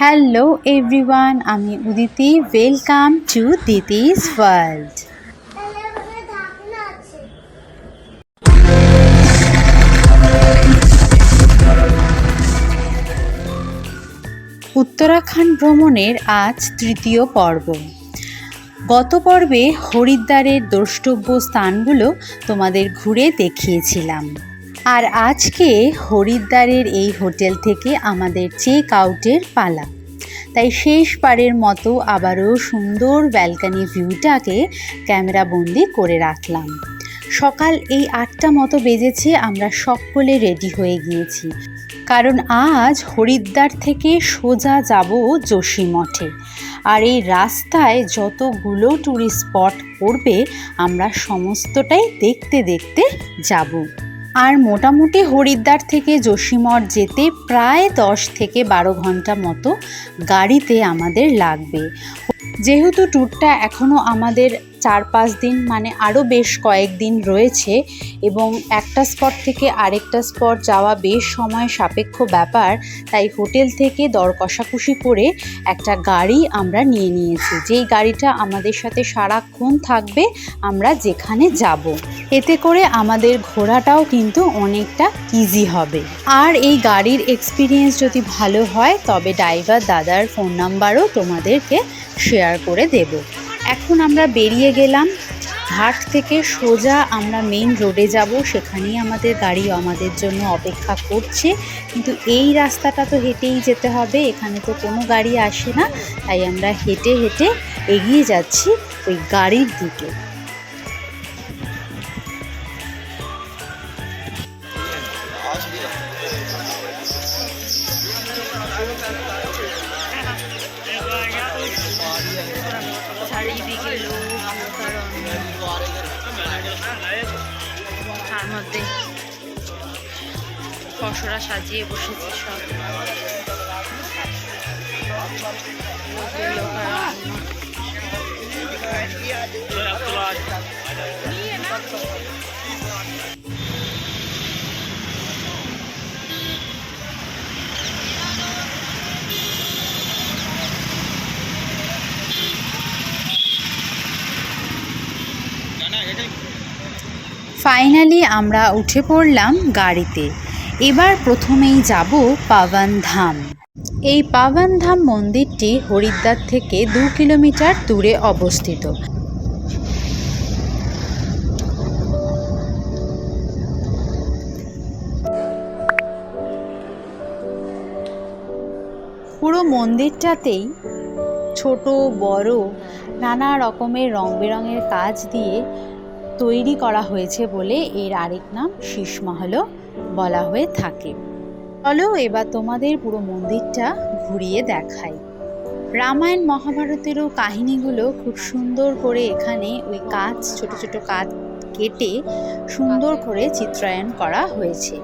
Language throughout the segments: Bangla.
হ্যালো এভরিওয়ান, আমি Uditi. Welcome to Diti's world. Uttarakhand ভ্রমণের আজ তৃতীয় পর্ব। গত পর্বে হরিদ্বারের দ্রষ্টব্য স্থানগুলো তোমাদের ঘুরে দেখিয়েছিলাম, আর আজকে হরিদ্বারের এই হোটেল থেকে আমাদের চেক আউটের পালা। তাই শেষবারের মতো আবারও সুন্দর ব্যালকনি ভিউটাকে ক্যামেরা বন্দি করে রাখলাম। সকাল এই 8টা মতো বেজেছে, আমরা সকলে রেডি হয়ে গিয়েছি, কারণ আজ হরিদ্বার থেকে সোজা যাব যোশীমঠে। আর এই রাস্তায় যতগুলো ট্যুরিস্ট স্পট পড়বে আমরা সমস্তটাই দেখতে দেখতে যাব। আর মোটামুটি হরিদ্বার থেকে যোশীমঠ যেতে প্রায় 10 থেকে 12 ঘন্টা মতো গাড়িতে আমাদের লাগবে। যেহেতু ট্যুরটা এখনও আমাদের 4-5 দিন, মানে আরও বেশ কয়েকদিন রয়েছে, এবং একটা স্পট থেকে আরেকটা স্পট যাওয়া বেশ সময় সাপেক্ষ ব্যাপার, তাই হোটেল থেকে দর কষাকষি করে একটা গাড়ি আমরা নিয়ে নিয়েছি, যেই গাড়িটা আমাদের সাথে সারাক্ষণ থাকবে আমরা যেখানে যাব। এতে করে আমাদের ঘোরাটাও কিন্তু অনেকটা ইজি হবে। আর এই গাড়ির এক্সপিরিয়েন্স যদি ভালো হয় তবে ড্রাইভার দাদার ফোন নাম্বারও তোমাদেরকে শেয়ার করে দেব। এখন আমরা বেরিয়ে গেলাম ঘাট থেকে, সোজা আমরা মেইন রোডে যাব, সেখানেই আমাদের গাড়ি আমাদের জন্য অপেক্ষা করছে। কিন্তু এই রাস্তাটা তো হেঁটেই যেতে হবে, এখানে তো কোনো গাড়ি আসে না, তাই আমরা হেঁটে হেঁটে এগিয়ে যাচ্ছি ওই গাড়ির দিকে। চারিদিকে লোক, তার মধ্যে ফসরা সাজিয়ে বসেছে সব। ফাইনালি আমরা উঠে পড়লাম গাড়িতে। এবার প্রথমেই যাব পাবন ধাম। এই পাবন ধাম মন্দিরটি হরিদ্বার থেকে 2 কিলোমিটার দূরে অবস্থিত। পুরো মন্দিরটাতেই ছোট বড় নানা রকমের রং বেরঙের কাজ দিয়ে তৈরি করা হয়েছে বলে এর আরেক নাম শীষমহলও বলা হয়ে থাকে। চলো এবার তোমাদের পুরো মন্দিরটা ঘুরিয়ে দেখাই। রামায়ণ মহাভারতেরও কাহিনীগুলো খুব সুন্দর করে এখানে ওই কাজ, ছোট ছোট কাজ কেটে সুন্দর করে চিত্রায়ন করা হয়েছে।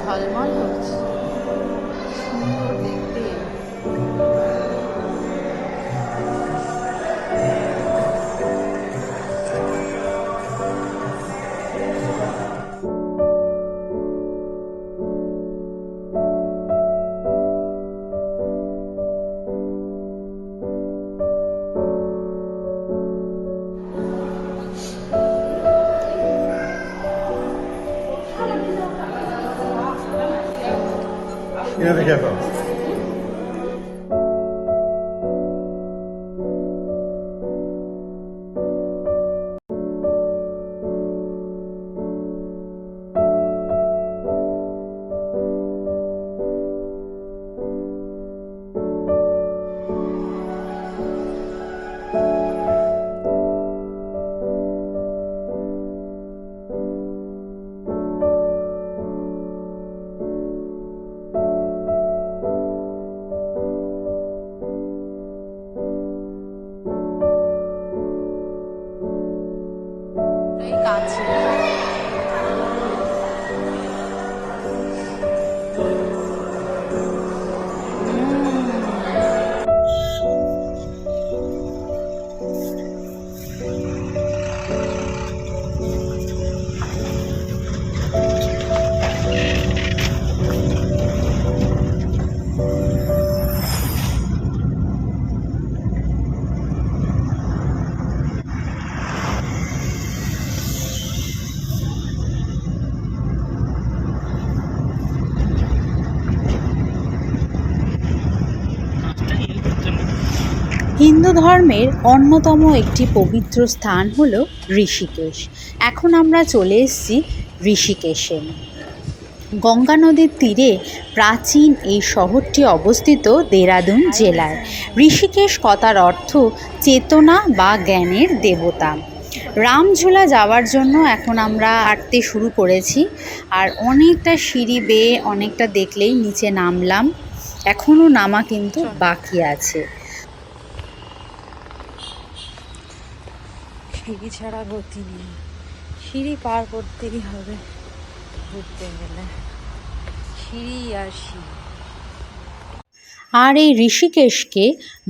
ঝলমল হচ্ছে, সুন্দর দেখতে। Yeah, be careful. হিন্দু ধর্মের অন্যতম একটি পবিত্র স্থান হলো ঋষিকেশ। এখন আমরা চলে এসেছি ঋষিকেশে। গঙ্গা নদীর তীরে প্রাচীন এই শহরটি অবস্থিত দেরাদুন জেলায়। ঋষিকেশ কথার অর্থ চেতনা বা জ্ঞানের দেবতা। রামঝুলা যাওয়ার জন্য এখন আমরা হাঁটতে শুরু করেছি, আর অনেকটা সিঁড়ি বেয়ে অনেকটা দেখলেই নিচে নামলাম, এখনও নামা কিন্তু বাকি আছে। সিঁড়ি ছাড়া গতি নেই, সিঁড়ি পার করতেই হবে ঘুরতে গেলে, সিঁড়ি আর সিঁড়ি। আর এই ঋষিকেশকে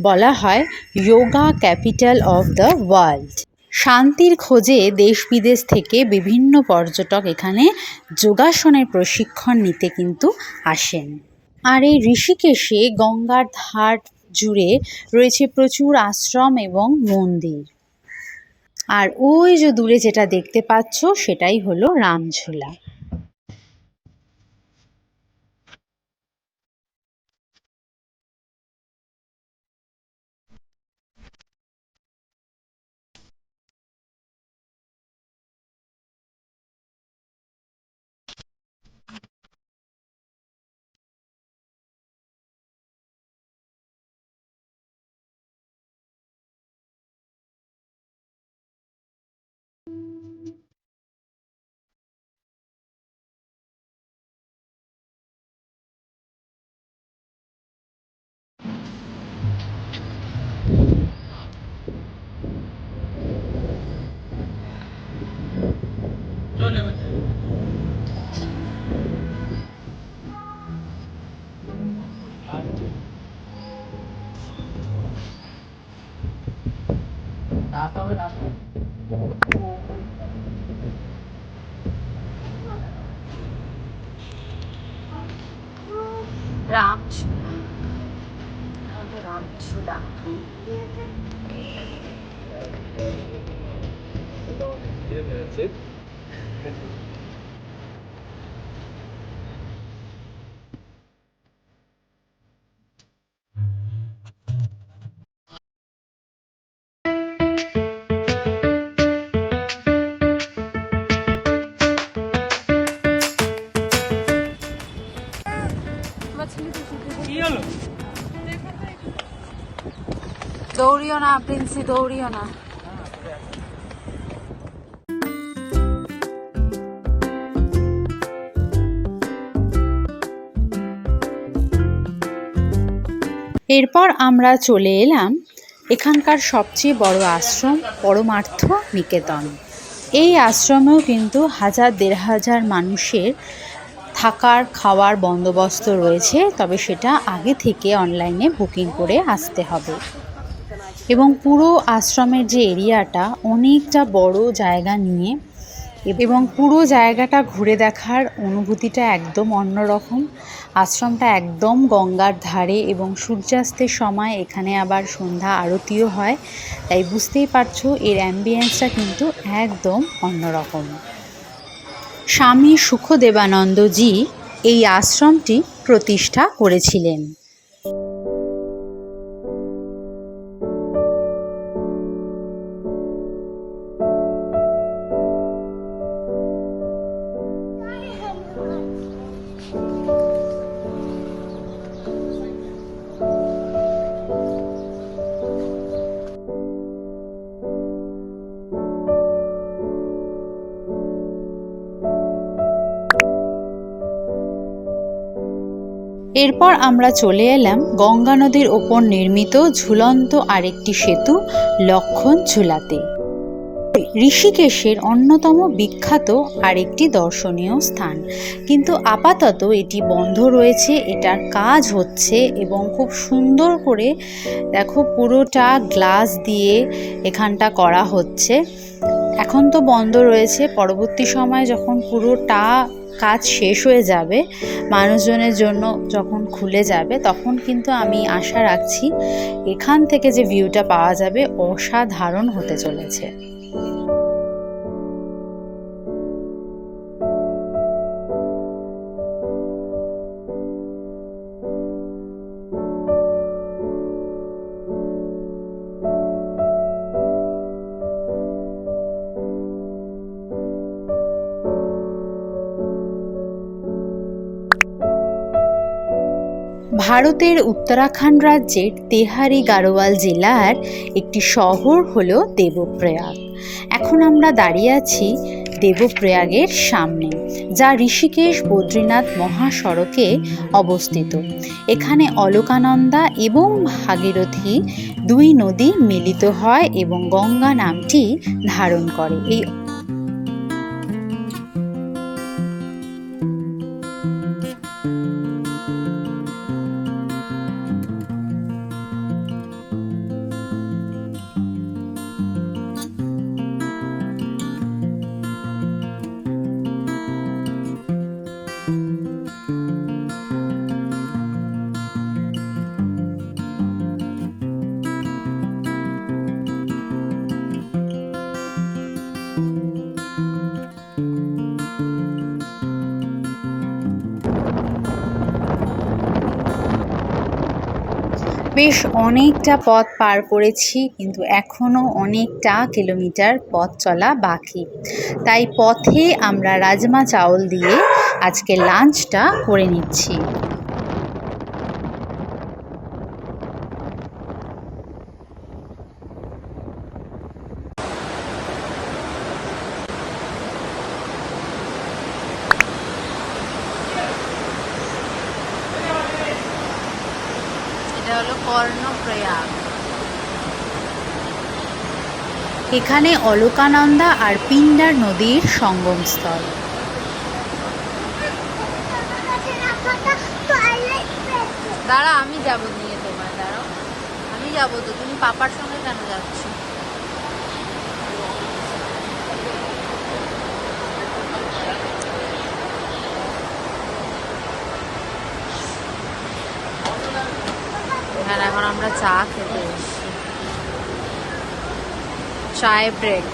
বলা হয় yoga capital of the world. শান্তির খোঁজে দেশ বিদেশ থেকে বিভিন্ন পর্যটক এখানে যোগাসনের প্রশিক্ষণ নিতে কিন্তু আসেন। আর এই ঋষিকেশে গঙ্গার ধার জুড়ে রয়েছে প্রচুর আশ্রম এবং মন্দির। আর ওই যে দূরে যেটা দেখতে পাচ্ছ সেটাই হলো রামঝুলা। রামঝুলা। দৌড়িও না প্রিন্সি, দৌড়িও না। এরপর আমরা চলে এলাম এখানকার সবচেয়ে বড় আশ্রম পরমার্থ নিকেতন। এই আশ্রমেও কিন্তু 1000-1500 মানুষের থাকার খাওয়ার বন্দোবস্ত রয়েছে, তবে সেটা আগে থেকে অনলাইনে বুকিং করে আসতে হবে। এবং পুরো আশ্রমের যে এরিয়াটা অনেকটা বড় জায়গা নিয়ে, এবং পুরো জায়গাটা ঘুরে দেখার অনুভূতিটা একদম অন্যরকম। আশ্রমটা একদম গঙ্গার ধারে এবং সূর্যাস্তের সময় এখানে আবার সন্ধ্যা আরতিও হয়, তাই বুঝতেই পারছো এর অ্যাম্বিয়েন্সটা কিন্তু একদম অন্যরকম। স্বামী সুখদেবানন্দজি এই আশ্রমটি প্রতিষ্ঠা করেছিলেন। এরপর আমরা চলে এলাম গঙ্গা নদীর ওপর নির্মিত ঝুলন্ত আরেকটি সেতু লক্ষণ ঝুলাতে। ঋষিকেশের অন্যতম বিখ্যাত আরেকটি দর্শনীয় স্থান, কিন্তু আপাতত এটি বন্ধ রয়েছে। এটার কাজ হচ্ছে এবং খুব সুন্দর করে দেখো পুরোটা গ্লাস দিয়ে এখানটা করা হচ্ছে। এখন তো বন্ধ রয়েছে, পরবর্তী সময় যখন পুরোটা কাজ শেষ হয়ে যাবে, মানুষজনের জন্য যখন খুলে যাবে, তখন কিন্তু আমি আশা রাখছি এখান থেকে যে ভিউটা পাওয়া যাবে অসাধারণ হতে চলেছে। ভারতের উত্তরাখণ্ড রাজ্যের তেহারি গাড়োয়াল জেলার একটি শহর হলো দেবপ্রয়াগ। এখন আমরা দাঁড়িয়ে আছি দেবপ্রয়াগের সামনে, যা ঋষিকেশ বদ্রীনাথ মহাসড়কে অবস্থিত। এখানে অলকানন্দা এবং ভাগীরথী দুই নদী মিলিত হয় এবং গঙ্গা নামটি ধারণ করে। এই বেশ অনেকটা পথ পার করেছি, কিন্তু এখনও অনেকটা কিলোমিটার পথ চলা বাকি। তাই পথে আমরা রাজমা চাওল দিয়ে আজকে লাঞ্চটা করে নিচ্ছি। এটা হলো কর্ণপ্রয়াগ। এখানে অলকানন্দা আর পিন্ডার নদীর সঙ্গমস্থল। দাঁড়া, আমি যাব নিয়ে তোমার, দাঁড়াও, আমি যাবো তো, তুমি পাপার সঙ্গে কেন যাচ্ছ? এখন আমরা চা খেতে এসেছি, চায় ব্রেক।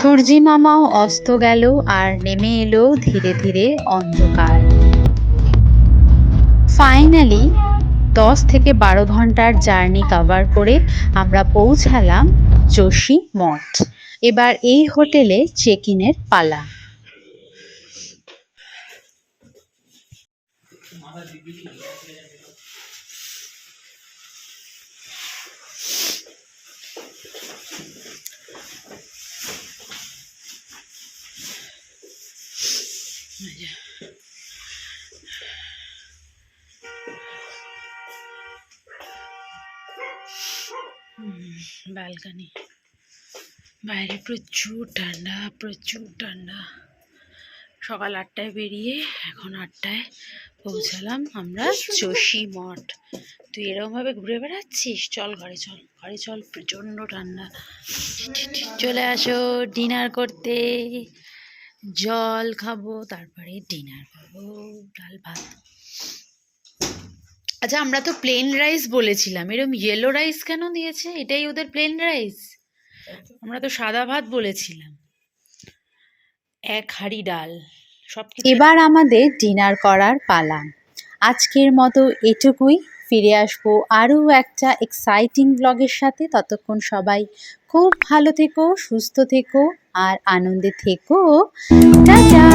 সূর্যি মামাও অস্ত গেল আর নেমে এলো ধীরে ধীরে অন্ধকার। ফাইনালি 10 থেকে 12 ঘন্টার জার্নি কভার করে আমরা পৌঁছালাম যোশী মঠ। এবার এই হোটেলে চেক ইনের পালা। ব্যালকনি, বাইরে প্রচুর ঠান্ডা, প্রচুর ঠান্ডা। সকাল 8টায় বেরিয়ে এখন 8টায় পৌঁছালাম আমরা যোশী মঠ। তুই এরকম ভাবে ঘুরে বেড়াচ্ছিস, চল ঘরে, চল ঘরে চল, প্রচন্ড ঠান্ডা। চলে আসো ডিনার করতে, জল খাবো, তারপরে ডিনার করবো, ডাল ভাত। আচ্ছা, আমরা তো প্লেন রাইস বলেছিলাম, এরকম ইয়েলো রাইস কেন দিয়েছে? এটাই ওদের প্লেন রাইস? আমরা তো সাদা ভাত বলেছিলাম, এক হাঁড়ি ডাল, সবকিছু। এবার আমাদের ডিনার করার পালা। আজকের মতো এটুকুই। ফিরে আসবো আরও একটা এক্সাইটিং ব্লগের সাথে। ততক্ষণ সবাই খুব ভালো থেকো, সুস্থ থেকো আর আনন্দে থেকো। টাটা।